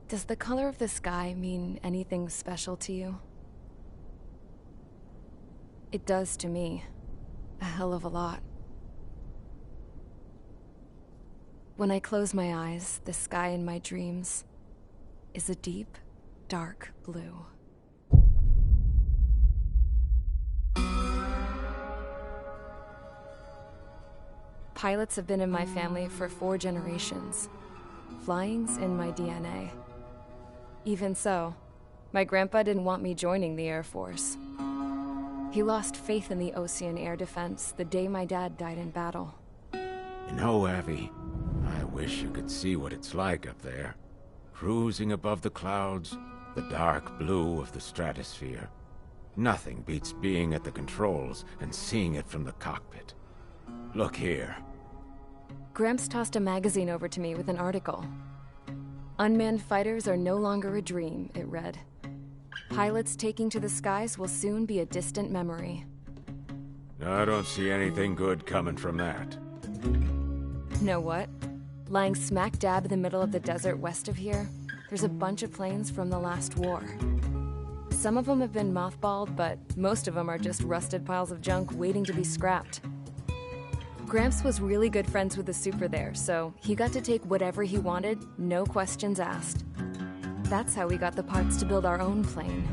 Does the color of the sky mean anything special to you? It does to me. A hell of a lot. When I close my eyes, the sky in my dreams is a deep, dark blue. Pilots have been in my family for 4 generations. Flying's in my DNA. Even so, my grandpa didn't want me joining the Air Force. He lost faith in the Osean air defense the day my dad died in battle. You know, Abby, I wish you could see what it's like up there. Cruising above the clouds, the dark blue of the stratosphere. Nothing beats being at the controls and seeing it from the cockpit. Look here. Gramps tossed a magazine over to me with an article. Unmanned fighters are no longer a dream, it read. Pilots taking to the skies will soon be a distant memory. I don't see anything good coming from that. Know what? Lying smack dab in the middle of the desert west of here, there's a bunch of planes from the last war. Some of them have been mothballed, but most of them are just rusted piles of junk waiting to be scrapped. Gramps was really good friends with the super there, so he got to take whatever he wanted, no questions asked. That's how we got the parts to build our own plane.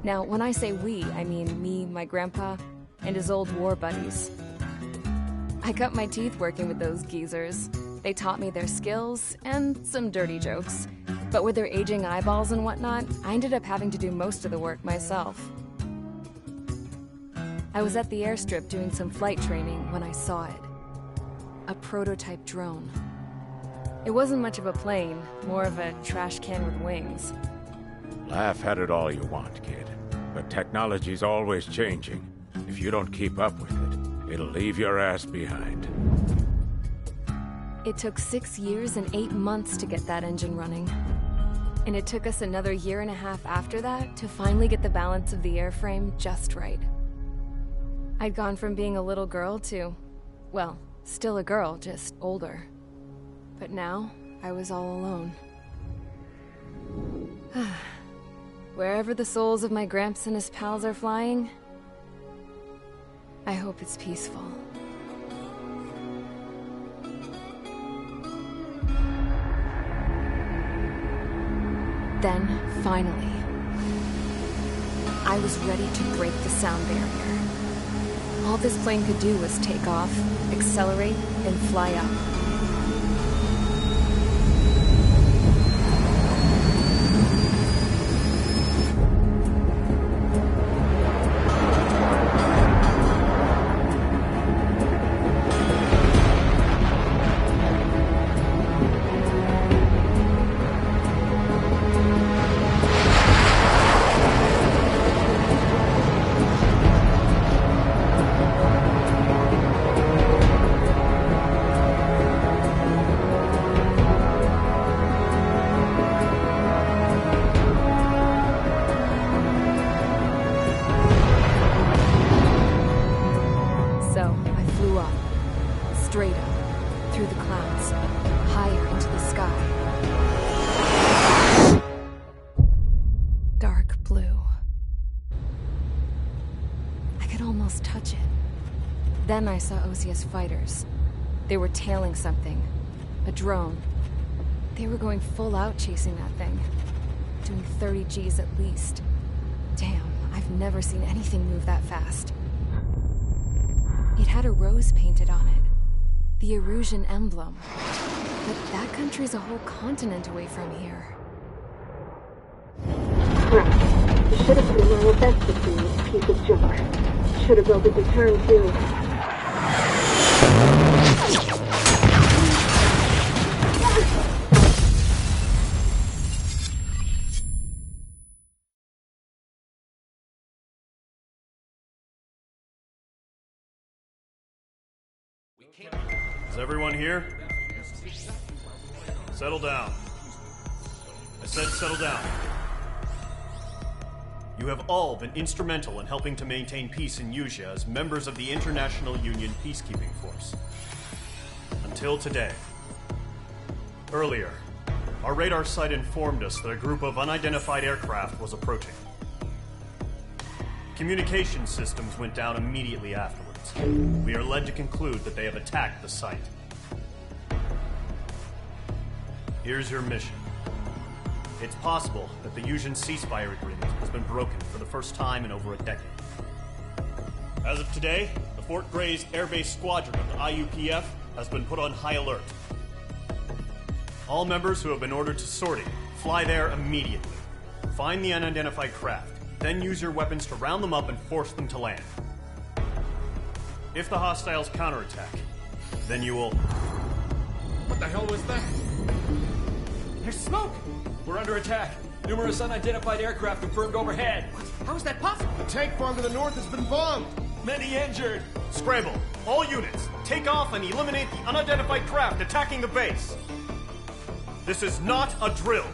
Now, when I say we, I mean me, my grandpa, and his old war buddies. I cut my teeth working with those geezers. They taught me their skills, and some dirty jokes. But with their aging eyeballs and whatnot, I ended up having to do most of the work myself. I was at the airstrip doing some flight training when I saw it. A prototype drone. It wasn't much of a plane, more of a trash can with wings. Laugh at it all you want, kid. But technology's always changing. If you don't keep up with it, it'll leave your ass behind. It took 6 years and 8 months to get that engine running. And it took us another 1.5 years after that to finally get the balance of the airframe just right. I'd gone from being a little girl to, well, still a girl, just older. But now, I was all alone. Wherever the souls of my Gramps and his pals are flying, I hope it's peaceful. Then, finally, I was ready to break the sound barrier. All this plane could do was take off, accelerate, and fly up. Straight up, through the clouds, higher into the sky. Dark blue. I could almost touch it. Then I saw Osia's fighters. They were tailing something. A drone. They were going full out chasing that thing. Doing 30 Gs at least. Damn, I've never seen anything move that fast. It had a rose painted on it. The Erusian emblem. But that country's a whole continent away from here. Crap. You should have been well invested in this piece of junk. Should have built a deterrent too. Is everyone here? Settle down. I said settle down. You have all been instrumental in helping to maintain peace in Usea as members of the International Union Peacekeeping Force. Until today. Earlier, Our radar site informed us that a group of unidentified aircraft was approaching. Communication systems went down immediately afterwards. We are led to conclude that they have attacked the site. Here's your mission. It's possible that the Yuzhan ceasefire agreement has been broken for the first time in over a decade. As of today, the Fort Grays Air Base Squadron of the IUPF has been put on high alert. All members who have been ordered to sortie, fly there immediately. Find the unidentified craft, then use your weapons to round them up and force them to land. If the hostiles counterattack, then you will... What the hell was that? There's smoke! We're under attack. Numerous unidentified aircraft confirmed overhead. What? How is that possible? The tank farm to the north has been bombed. Many injured. Scramble! All units, take off and eliminate the unidentified craft attacking the base. This is not a drill.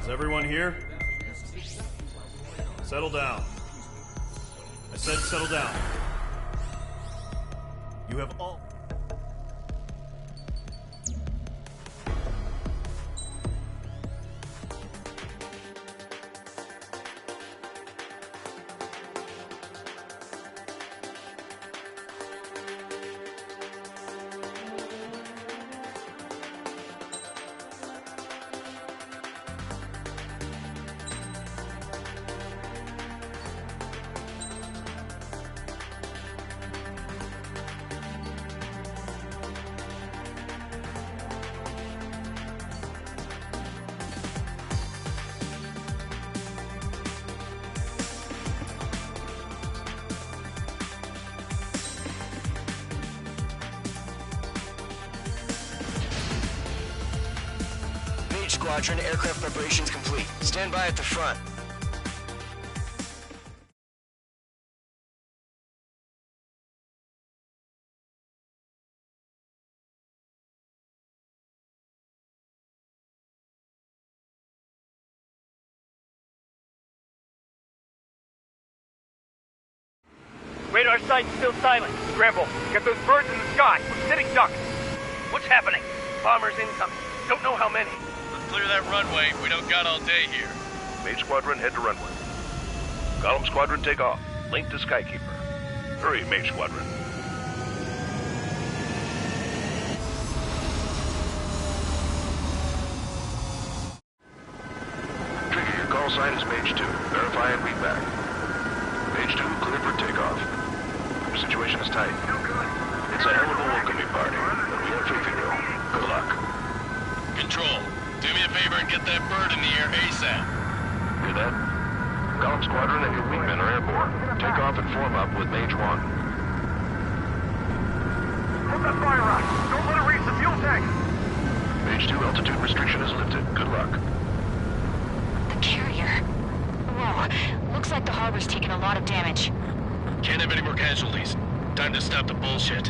Is everyone here? Settle down. I said settle down. You have all... Squadron, aircraft preparations complete. Stand by at the front. Radar site's still silent. Scramble. Get those birds in the sky. We're sitting ducks. What's happening? Bombers incoming. Don't know how many. Clear that runway. We don't got all day here. Mage Squadron, head to runway. Column Squadron, take off. Link to Skykeeper. Hurry, Mage Squadron. Trigger, your call sign is Mage 2. Verify and read back. Mage 2, clear for takeoff. Your situation is tight. It's a hell of a welcoming party, but we have faith in you. Good luck. Control. Do me a favor and get that bird in the air ASAP. Hear that? Column Squadron and your wingmen are airborne. Take off and form up with Mage 1. Put that fire out! Don't let it reach the fuel tank! Mage 2, altitude restriction is lifted. Good luck. The carrier. Whoa. Looks like the harbor's taken a lot of damage. Can't have any more casualties. Time to stop the bullshit.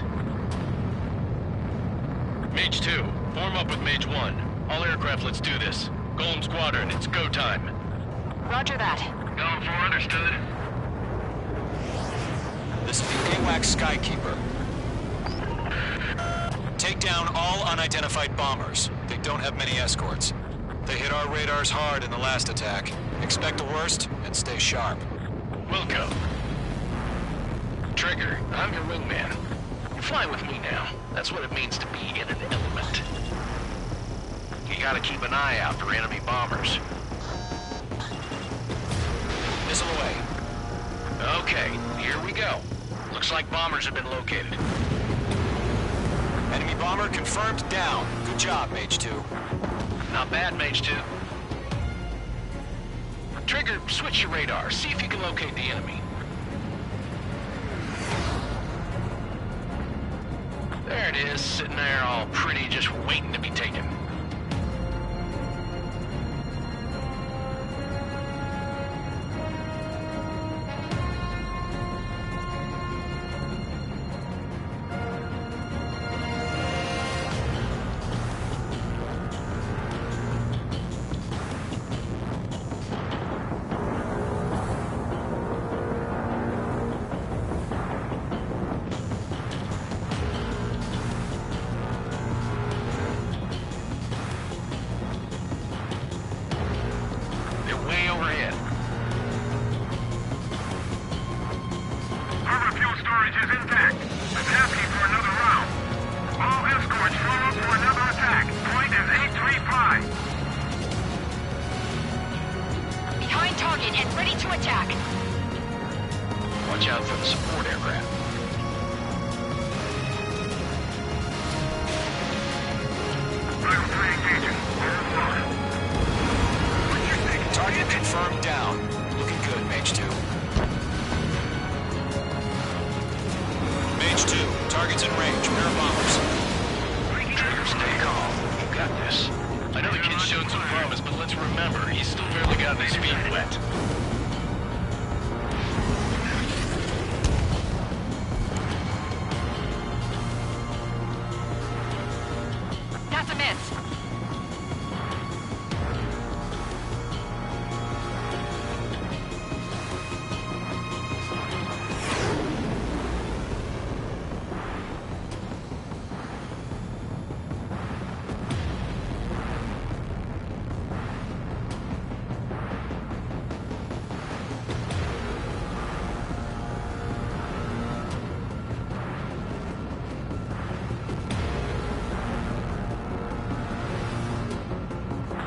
Mage 2, form up with Mage 1. All aircraft, let's do this. Golem Squadron, it's go time. Roger that. Golem 4, understood. This is the AWACS Skykeeper. Take down all unidentified bombers. They don't have many escorts. They hit our radars hard in the last attack. Expect the worst and stay sharp. Will go. Trigger, I'm your wingman. You're flying with me now. That's what it means to be in an element. You gotta keep an eye out for enemy bombers. Missile away. Okay, here we go. Looks like bombers have been located. Enemy bomber confirmed down. Good job, Mage 2. Not bad, Mage 2. Trigger, switch your radar. See if you can locate the enemy. it is, sitting there all pretty, just waiting to be taken. Watch out for the support aircraft. Target confirmed down. Looking good, Mage 2. Mage 2, target's in range. Pair of bombers. Trigger, stay calm. You got this. I know the kid's shown some promise, but let's remember, he's still barely got his feet wet. That's a miss.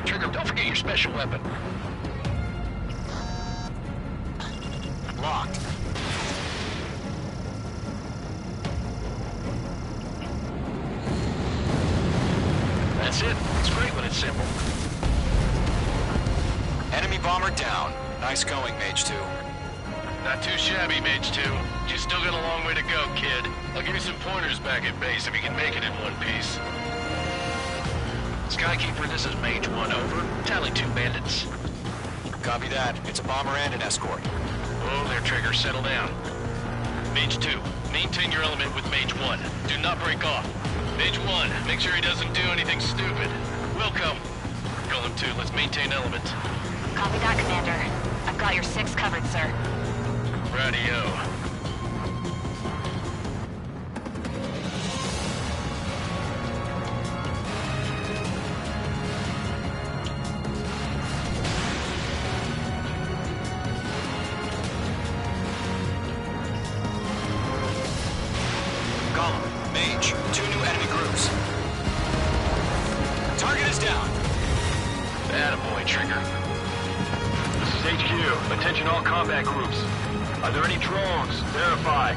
Trigger, don't forget your special weapon. Locked. That's it. It's great when it's simple. Enemy bomber down. Nice going, Mage 2. Not too shabby, Mage 2. You still got a long way to go, kid. I'll give you some pointers back at base if you can make it in one piece. Skykeeper, this is Mage 1, over. Tally 2 bandits. Copy that. It's a bomber and an escort. Oh, there, Trigger. Settle down. Mage 2, maintain your element with Mage 1. Do not break off. Mage 1, make sure he doesn't do anything stupid. We'll come. Golem 2, let's maintain element. Copy that, Commander. I've got your 6 covered, sir. Radio. Golem, Mage, 2 new enemy groups. Target is down. Attaboy, Trigger. This is HQ. Attention all combat groups. Are there any drones? Verify.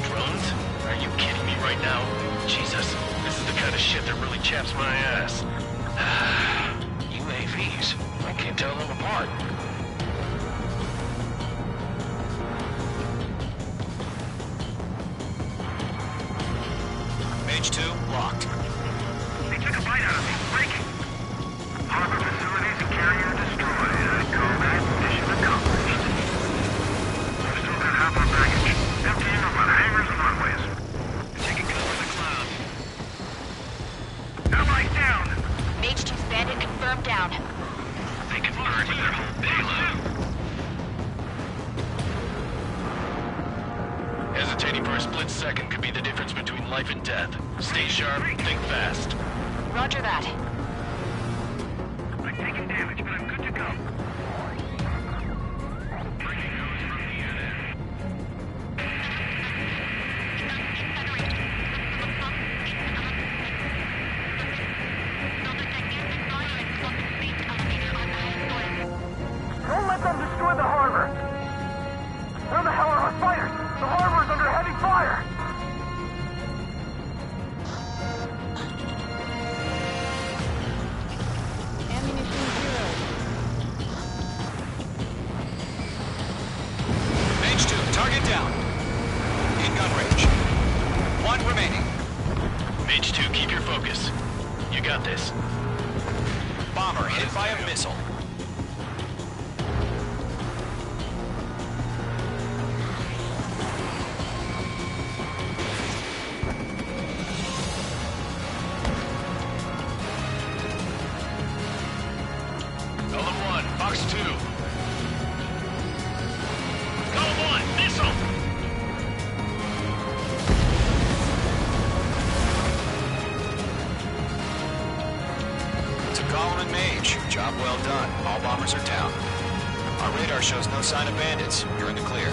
Drones? Are you kidding me right now? Jesus, this is the kind of shit that really chaps my ass. UAVs. I can't tell them apart. Mage 2, locked. They took a bite out of me. Breaking. Harbor facilities and carrier destroyed. I call that mission accomplished. We've still got half our baggage. Emptying over the hangars and runways. Taking cover in the clouds. Allies down! Mage 2's bandit confirmed down. They can burn with their whole payload. Hesitating for a split second could be the difference between life and death. Stay sharp, think fast. Roger that. I'm taking damage, but I'm good to go. Don't let them destroy the harbor! Where the hell are our fighters? The harbor's under heavy fire! Ammunition 0. focus. You got this. Bomber hit by a missile. Golem 1, Fox 2. Golem 1, missile! To Golem and Mage, job well done. All bombers are down. Our radar shows no sign of bandits. You're in the clear.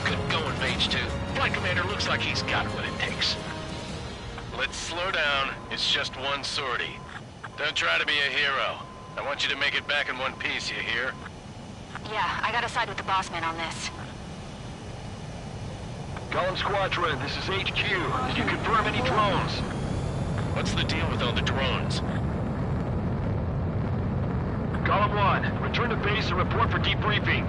Good going, Mage 2. Flight Commander looks like he's got what it takes. Let's slow down. It's just one sortie. Don't try to be a hero. I want you to make it back in one piece, you hear? Yeah, I gotta side with the boss man on this. Golem Squadron, this is HQ. Did you confirm any drones? What's the deal with all the drones? Golem 1, return to base and report for debriefing.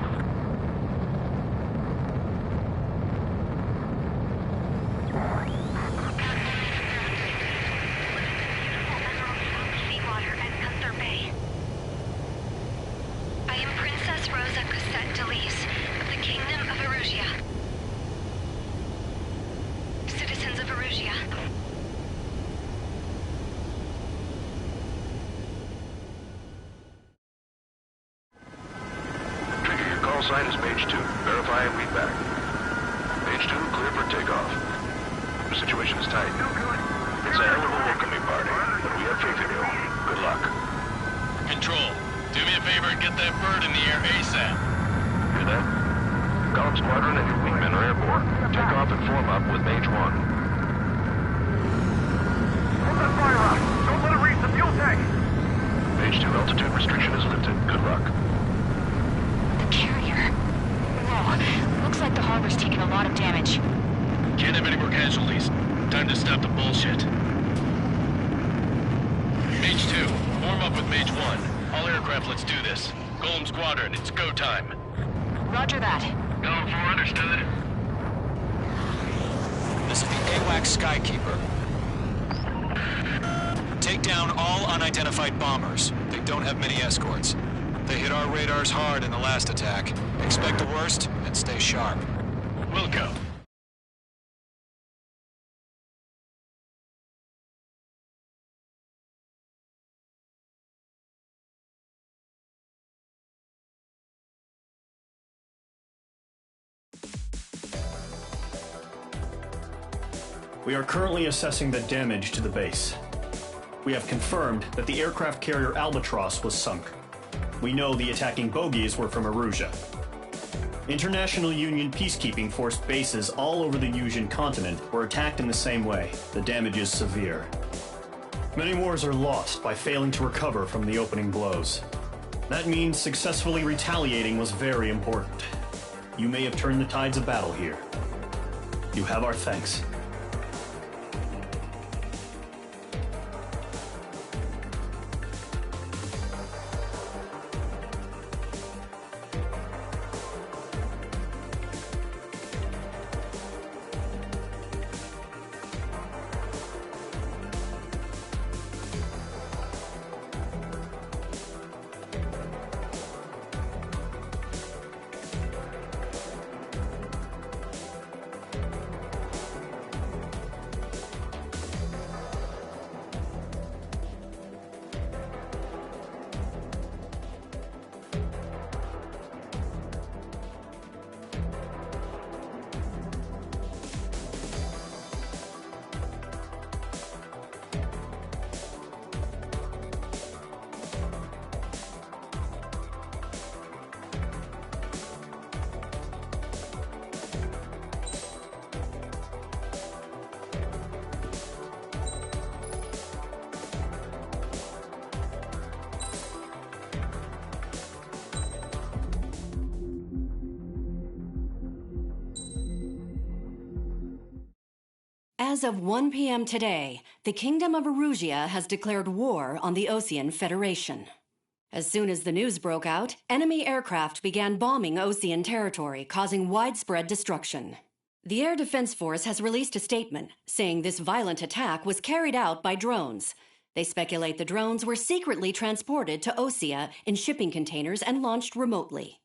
Seawater at Gunther Bay. I am Princess Rosa Cosette Delise of the Kingdom of Erusia. Citizens of Erusia. Trigger, your call sign is Mage 2. Verify and read back. Mage 2, clear for takeoff. The situation is tight. It's a hell of a welcoming party, but we have faith in you. Good luck. Control, do me a favor and get that bird in the air ASAP. Hear that? Golem Squadron and your wingmen are airborne. Take off and form up with Mage 1. Hold that fire up! Don't let it reach the fuel tank! Mage 2, altitude restriction is lifted. Good luck. The carrier. Whoa, looks like the harbor's taking a lot of damage. Can't have any more casualties. Time to stop the bullshit. Mage 2, form up with Mage 1. All aircraft, let's do this. Golem Squadron, it's go time. Roger that. Golem 4, understood. This is the AWACS Skykeeper. Take down all unidentified bombers. They don't have many escorts. They hit our radars hard in the last attack. Expect the worst and stay sharp. We'll go. We are currently assessing the damage to the base. We have confirmed that the aircraft carrier Albatross was sunk. We know the attacking bogies were from Erusia. International Union peacekeeping force bases all over the Yusian continent were attacked in the same way. The damage is severe. Many wars are lost by failing to recover from the opening blows. That means successfully retaliating was very important. You may have turned the tides of battle here. You have our thanks. As of 1 p.m. today, the Kingdom of Erusia has declared war on the Osean Federation. As soon as the news broke out, enemy aircraft began bombing Osean territory, causing widespread destruction. The Air Defense Force has released a statement saying this violent attack was carried out by drones. They speculate the drones were secretly transported to Osea in shipping containers and launched remotely.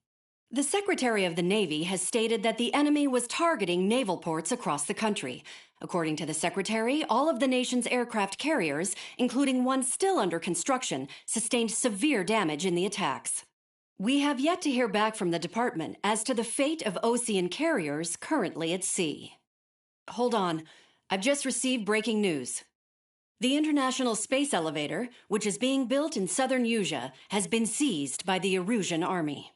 The Secretary of the Navy has stated that the enemy was targeting naval ports across the country. According to the Secretary, all of the nation's aircraft carriers, including one still under construction, sustained severe damage in the attacks. We have yet to hear back from the department as to the fate of Osean carriers currently at sea. Hold on. I've just received breaking news. The International Space Elevator, which is being built in southern Usea, has been seized by the Erusian army.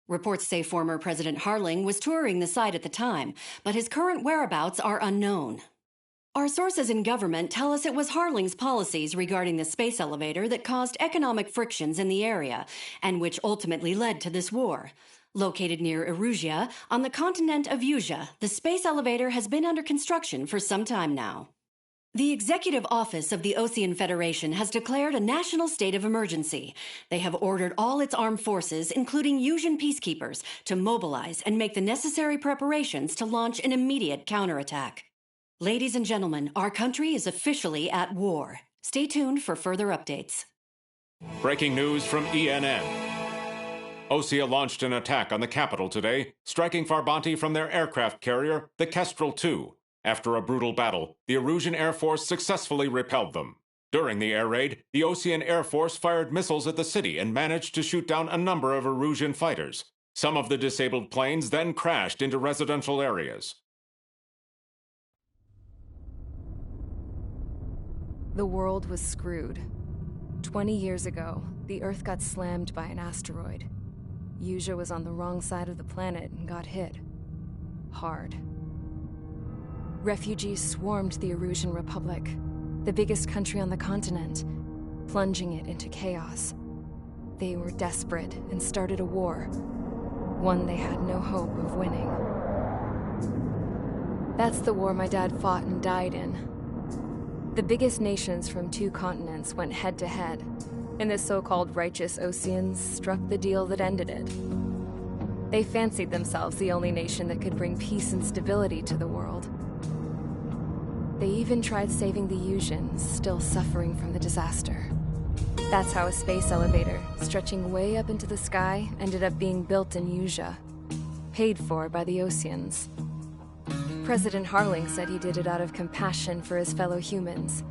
Reports say former President Harling was touring the site at the time, but his current whereabouts are unknown. Our sources in government tell us it was Harling's policies regarding the space elevator that caused economic frictions in the area, and which ultimately led to this war. Located near Erusia, on the continent of Usea, the space elevator has been under construction for some time now. The Executive Office of the Osean Federation has declared a national state of emergency. They have ordered all its armed forces, including Usian peacekeepers, to mobilize and make the necessary preparations to launch an immediate counterattack. Ladies and gentlemen, our country is officially at war. Stay tuned for further updates. Breaking news from ENN. Osea launched an attack on the capital today, striking Farbanti from their aircraft carrier, the Kestrel II. After a brutal battle, the Erusian Air Force successfully repelled them. During the air raid, the Osean Air Force fired missiles at the city and managed to shoot down a number of Erusian fighters. Some of the disabled planes then crashed into residential areas. The world was screwed. 20 years ago, the Earth got slammed by an asteroid. Usea was on the wrong side of the planet and got hit. Hard. Refugees swarmed the Erusian Republic, the biggest country on the continent, plunging it into chaos. They were desperate and started a war, one they had no hope of winning. That's the war my dad fought and died in. The biggest nations from 2 continents went head-to-head, and the so-called righteous Oseans struck the deal that ended it. They fancied themselves the only nation that could bring peace and stability to the world. They even tried saving the Usians, still suffering from the disaster. That's how a space elevator, stretching way up into the sky, ended up being built in Usea, paid for by the Oseans. President Harling said he did it out of compassion for his fellow humans.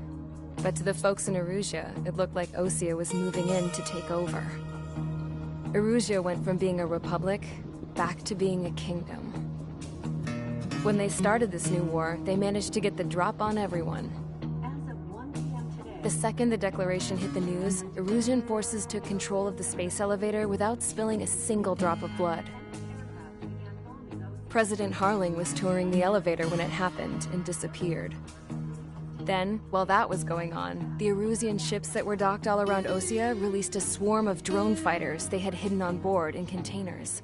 But to the folks in Erusia, it looked like Osea was moving in to take over. Erusia went from being a republic back to being a kingdom. When they started this new war, they managed to get the drop on everyone. The second the declaration hit the news, Erusian forces took control of the space elevator without spilling a single drop of blood. President Harling was touring the elevator when it happened and disappeared. Then, while that was going on, the Erusian ships that were docked all around Osea released a swarm of drone fighters they had hidden on board in containers.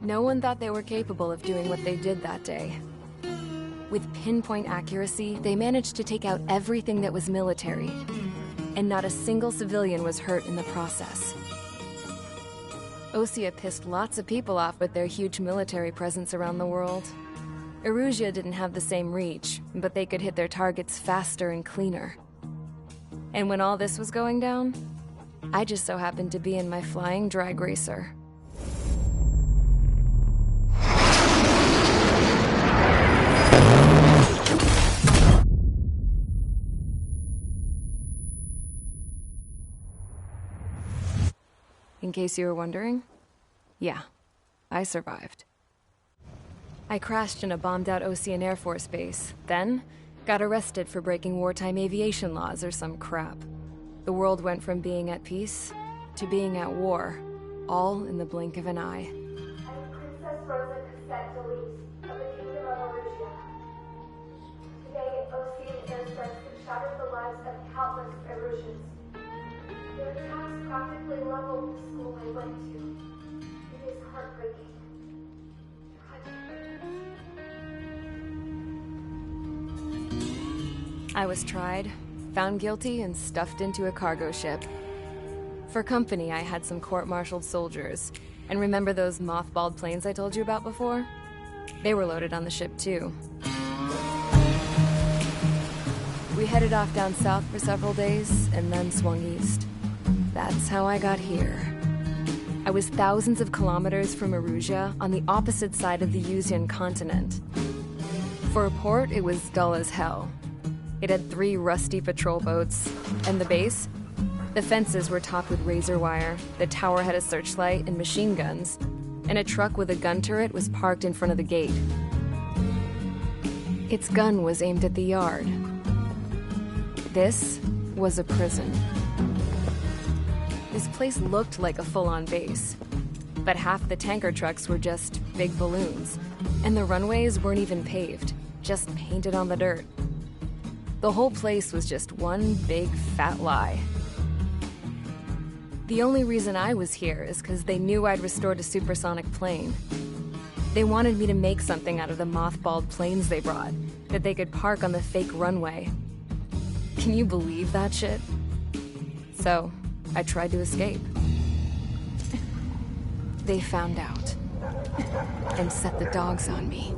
No one thought they were capable of doing what they did that day. With pinpoint accuracy, they managed to take out everything that was military, and not a single civilian was hurt in the process. Osea pissed lots of people off with their huge military presence around the world. Erusia didn't have the same reach, but they could hit their targets faster and cleaner. And when all this was going down, I just so happened to be in my flying drag racer. In case you were wondering, yeah, I survived. I crashed in a bombed-out Osean Air Force base, then got arrested for breaking wartime aviation laws or some crap. The world went from being at peace to being at war, all in the blink of an eye. I am Princess Rosa Cassette Delise of the Kingdom of Erusia. Today, Osean airstrikes have shattered the lives of countless Erusians. Their attacks practically leveled the school I went to. It is heartbreaking. I was tried, found guilty, and stuffed into a cargo ship. For company, I had some court-martialed soldiers. And remember those mothballed planes I told you about before? They were loaded on the ship too. We headed off down south for several days, and then swung east. That's how I got here. I was thousands of kilometers from Erusia, on the opposite side of the Yuzian continent. For a port, it was dull as hell. It had 3 rusty patrol boats, and the base? The fences were topped with razor wire, the tower had a searchlight and machine guns, and a truck with a gun turret was parked in front of the gate. Its gun was aimed at the yard. This was a prison. This place looked like a full-on base, but half the tanker trucks were just big balloons, and the runways weren't even paved, just painted on the dirt. The whole place was just one big fat lie. The only reason I was here is because they knew I'd restored a supersonic plane. They wanted me to make something out of the mothballed planes they brought, that they could park on the fake runway. Can you believe that shit? So, I tried to escape. They found out, and set the dogs on me.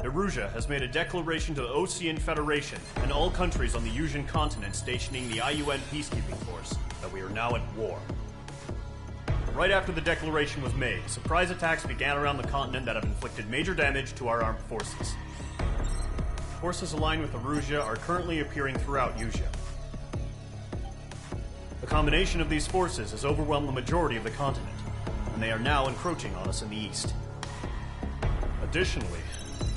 Erusia has made a declaration to the Osean Federation and all countries on the Yuzian continent stationing the IUN peacekeeping force that we are now at war. Right after the declaration was made, surprise attacks began around the continent that have inflicted major damage to our armed forces. Forces aligned with Erusia are currently appearing throughout Yusia. The combination of these forces has overwhelmed the majority of the continent, and they are now encroaching on us in the east. Additionally,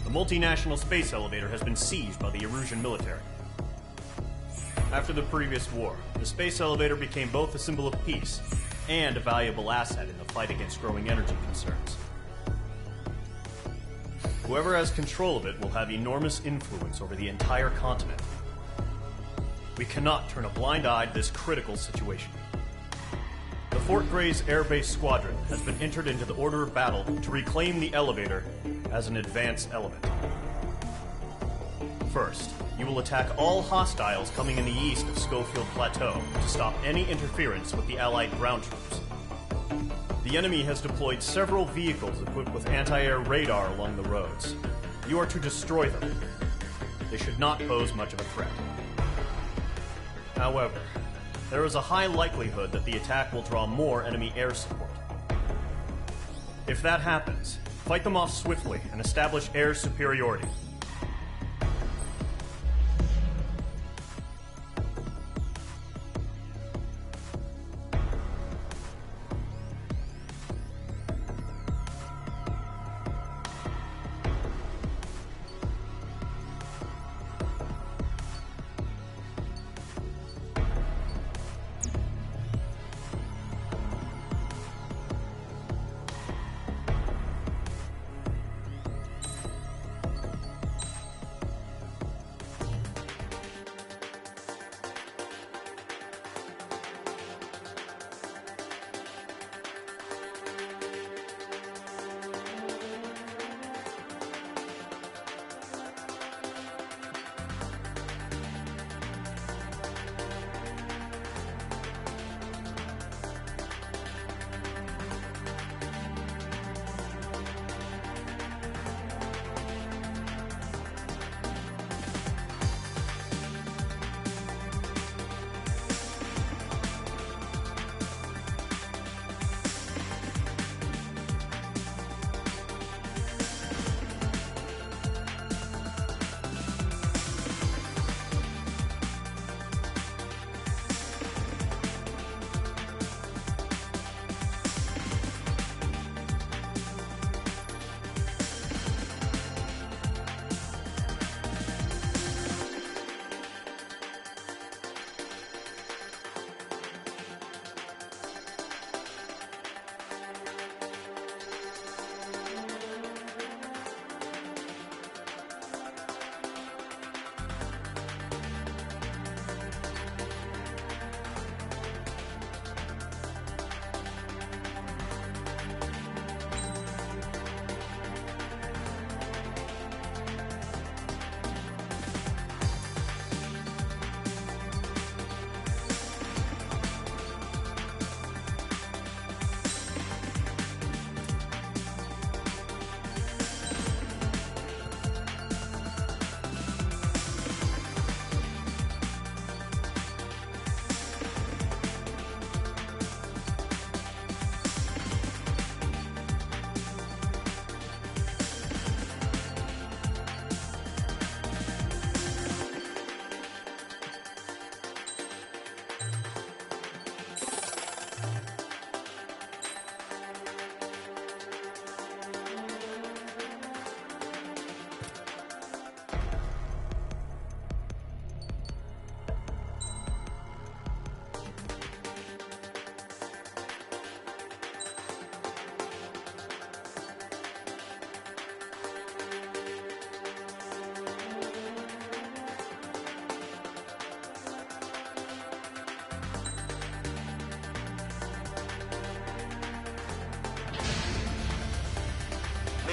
the multinational space elevator has been seized by the Erusian military. After the previous war, the space elevator became both a symbol of peace and a valuable asset in the fight against growing energy concerns. Whoever has control of it will have enormous influence over the entire continent. We cannot turn a blind eye to this critical situation. The Fort Gray's Air Base Squadron has been entered into the order of battle to reclaim the elevator as an advance element. First, you will attack all hostiles coming in the east of Schofield Plateau to stop any interference with the Allied ground troops. The enemy has deployed several vehicles equipped with anti-air radar along the roads. You are to destroy them. They should not pose much of a threat. However, there is a high likelihood that the attack will draw more enemy air support. If that happens, fight them off swiftly and establish air superiority.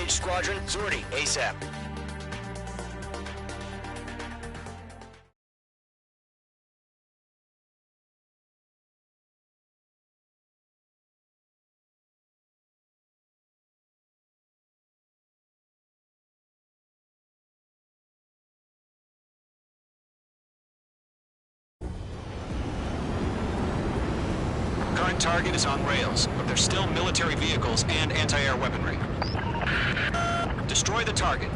Mage Squadron, Zordy, ASAP. Current target is on rails, but there's still military vehicles and anti-air weaponry. Destroy the target.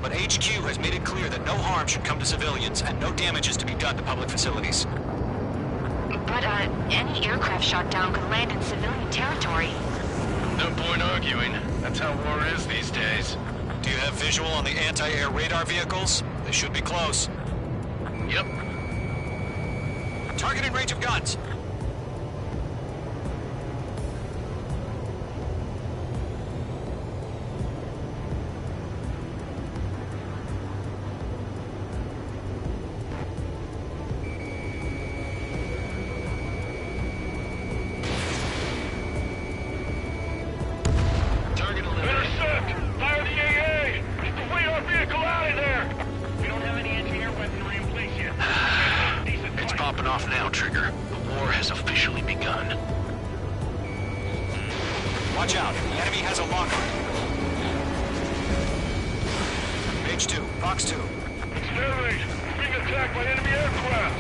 But HQ has made it clear that no harm should come to civilians and no damage is to be done to public facilities. But, any aircraft shot down could land in civilian territory. No point arguing. That's how war is these days. Do you have visual on the anti-air radar vehicles? They should be close. Yep. Target in range of guns. Now, Trigger. The war has officially begun. Watch out. The enemy has a lock on it. Page 2. Fox 2. Exterminate! Being attacked by enemy aircraft!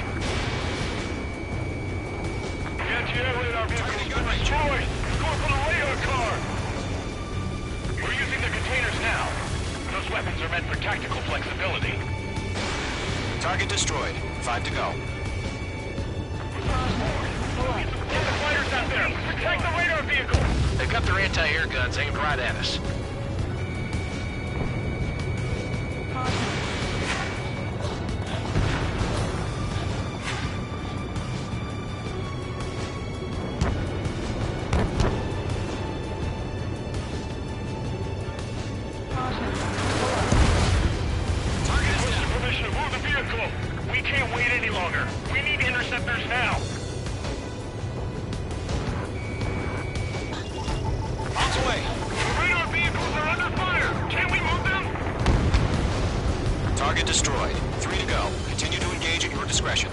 The anti-air radar vehicle has been destroyed! It's going for the radar car! We're using the containers now. Those weapons are meant for tactical flexibility. Target destroyed. 5 to go. Get the fighters out there! Protect the radar vehicle! They've got their anti-air guns aimed right at us. Permission to move the vehicle! We can't wait any longer! We need interceptors now! Away. The radar vehicles are under fire! Can we move them? Target destroyed. 3 to go. Continue to engage at your discretion.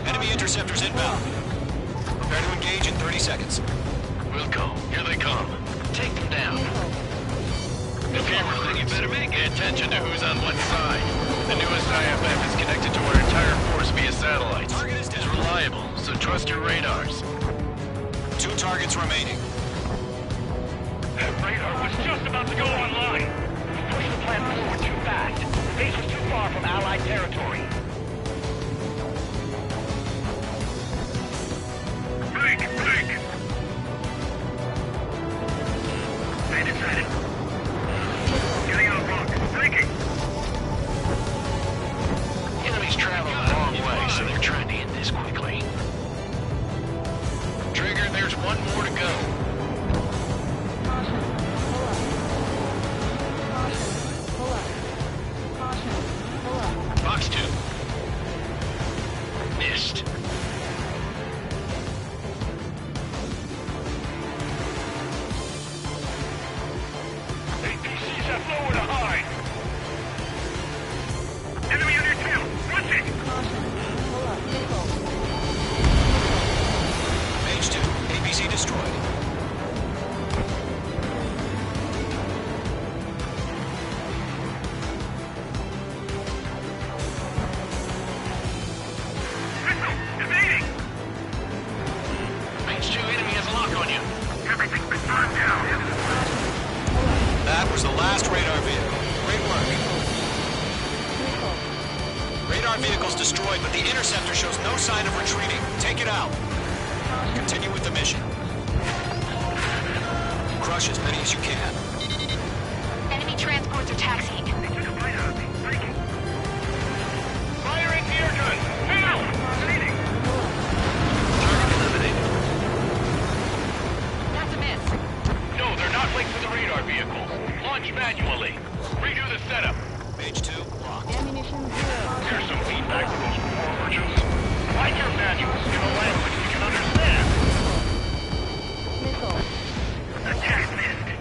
Enemy interceptors inbound. Prepare to engage in 30 seconds. Wilco, here they come. Take them down. The camera thing, you better pay attention to who's on what side. The newest IFF is connected to our entire force via satellites. It's reliable, so trust your radars. 2 targets remaining. That radar was just about to go online. We pushed the plan forward too fast. The base was too far from Allied territory. Break! Bandit sighted. Getting on a rock. Breaking! Enemies travel a long way, so they're trying to end this quickly. Trigger, there's one more to go. Fox 2. Missed. APCs have nowhere to hide. Enemy on your tail. Watch it! Page 2. APC destroyed. Evading! Page 2, enemy has a lock on you. Everything's been burned down. That was the last radar vehicle. Great work. Radar vehicle's destroyed, but the interceptor shows no sign of retreating. Take it out. Continue with the mission. Crush as many as you can. Enemy transports are taxiing. Fire anti-air gun! Now! Evading! Target eliminated. That's a miss. No, they're not linked to the radar vehicles. Launch manually. Redo the setup. Page 2, locked. Ammunition 0. Here's some feedback for those forwards. Write your manuals in a language we can understand. Missile. Attack missed.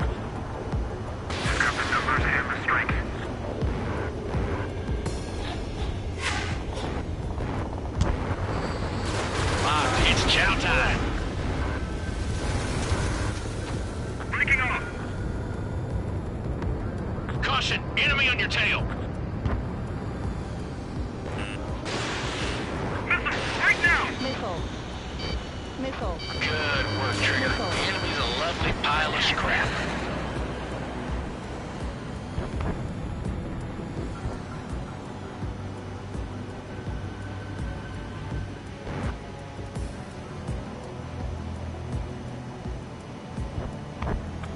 position! Enemy on your tail! Missile! Right now! Missile. Missile. Good work, Trigger. The enemy's a lovely pile of scrap.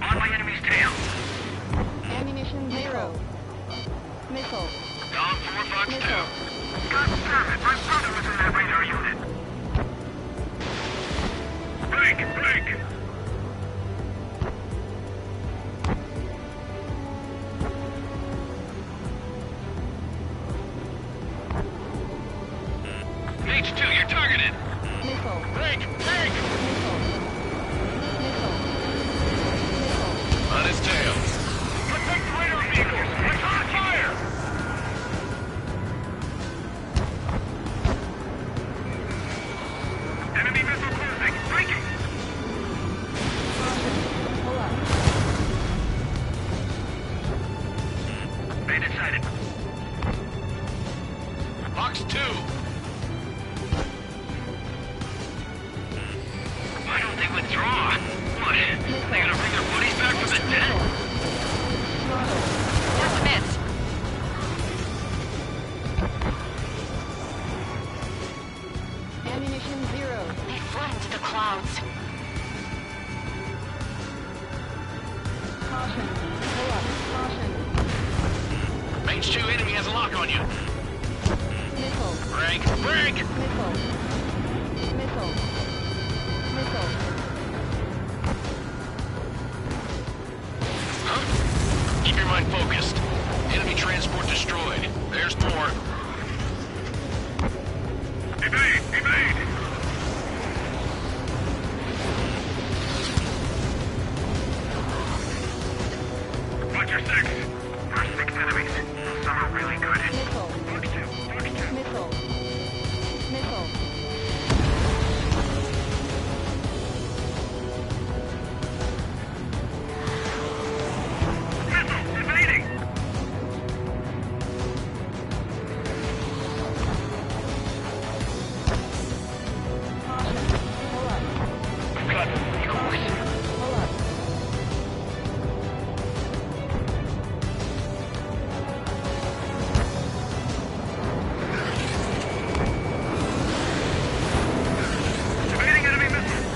On my enemy's tail! Ammunition 0. Missile. Dom 4 Fox 2. God damn it! My brother was in that radar unit! Break! Break! Mage 2, you're targeted! Missile. Break! Break! Missile. Missile. On his tail. Protect the radar vehicles! It's on fire! Enemy missile closing! Breaking! Pull up. They decided. Fox 2! Why don't they withdraw? What? They gonna bring their buddies back from the dead? That's a miss. Ammunition 0. They fled into the clouds. Caution. Pull up. Caution. Mage 2, enemy has a lock on you. Missile. Break! Break! Missile. Missile. Missile. Huh? Keep your mind focused. Enemy transport destroyed. There's more. Evade! Evade! Watch your six. Our 6 enemies. Some are really good. Missile. Fox 2. Fox 2. Missile. Missile. Missile! Evading! Caution. Pull up. Got vehicles. Pull up. Evading enemy missile.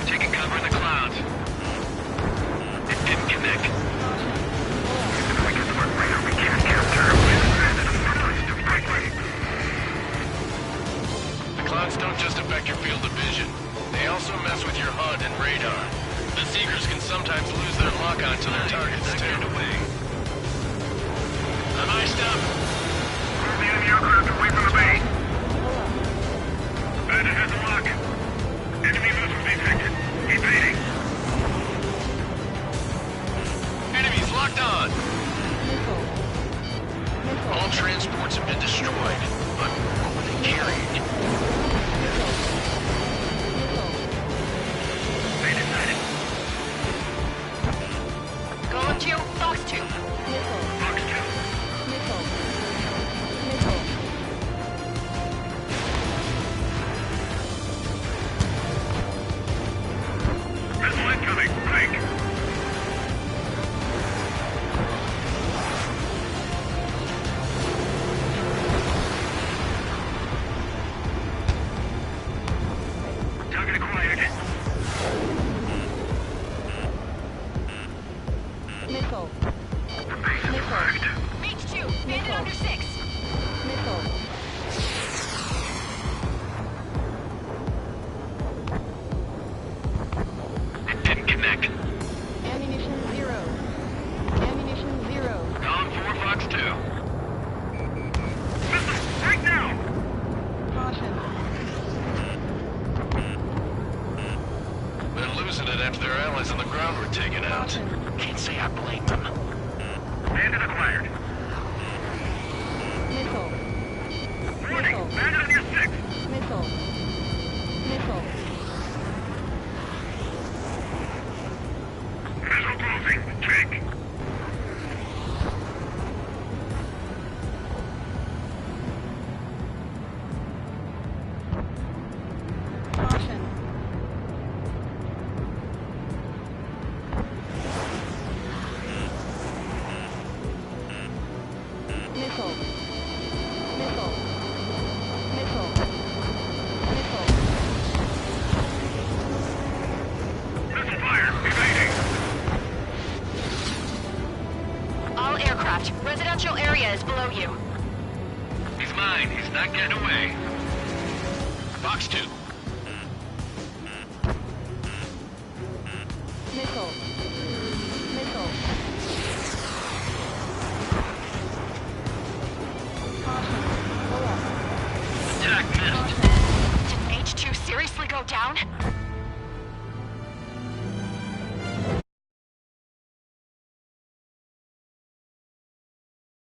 Taking cover in the clouds. It didn't connect. If we get to our radar, we can't capture him. The clouds don't just affect your field of vision. They also mess with your HUD and radar. The Seekers can sometimes lose their lock-on to their targets, too. I'm iced up. Move the enemy aircraft away from the base. Bandit has a lock. Enemy missile detected. Evading. Enemies locked on. Missile. Missile. All transports have been destroyed. But what were they carrying? Missile. Missile. They decided. Golem 2, Fox 2. Missile. Fox 2. Missile. Missile. Missile incoming. Break. Target acquired. Missile. The base is marked. Mage 2, bandit under 6. Missile. It didn't connect. Ammunition 0. Ammunition 0. Dom 4 Fox 2. Missile! Right now! Caution. They're losing it after their allies on the ground were taken out. Can't say I blame them. Bandit acquired. Missile. Warning! Missile. Bandit on your 6! Missile. Missile. aircraft. Residential area is below you. He's mine. He's not getting away. Fox 2. Nickel. Nickel. Attack missed. Did H2 seriously go down?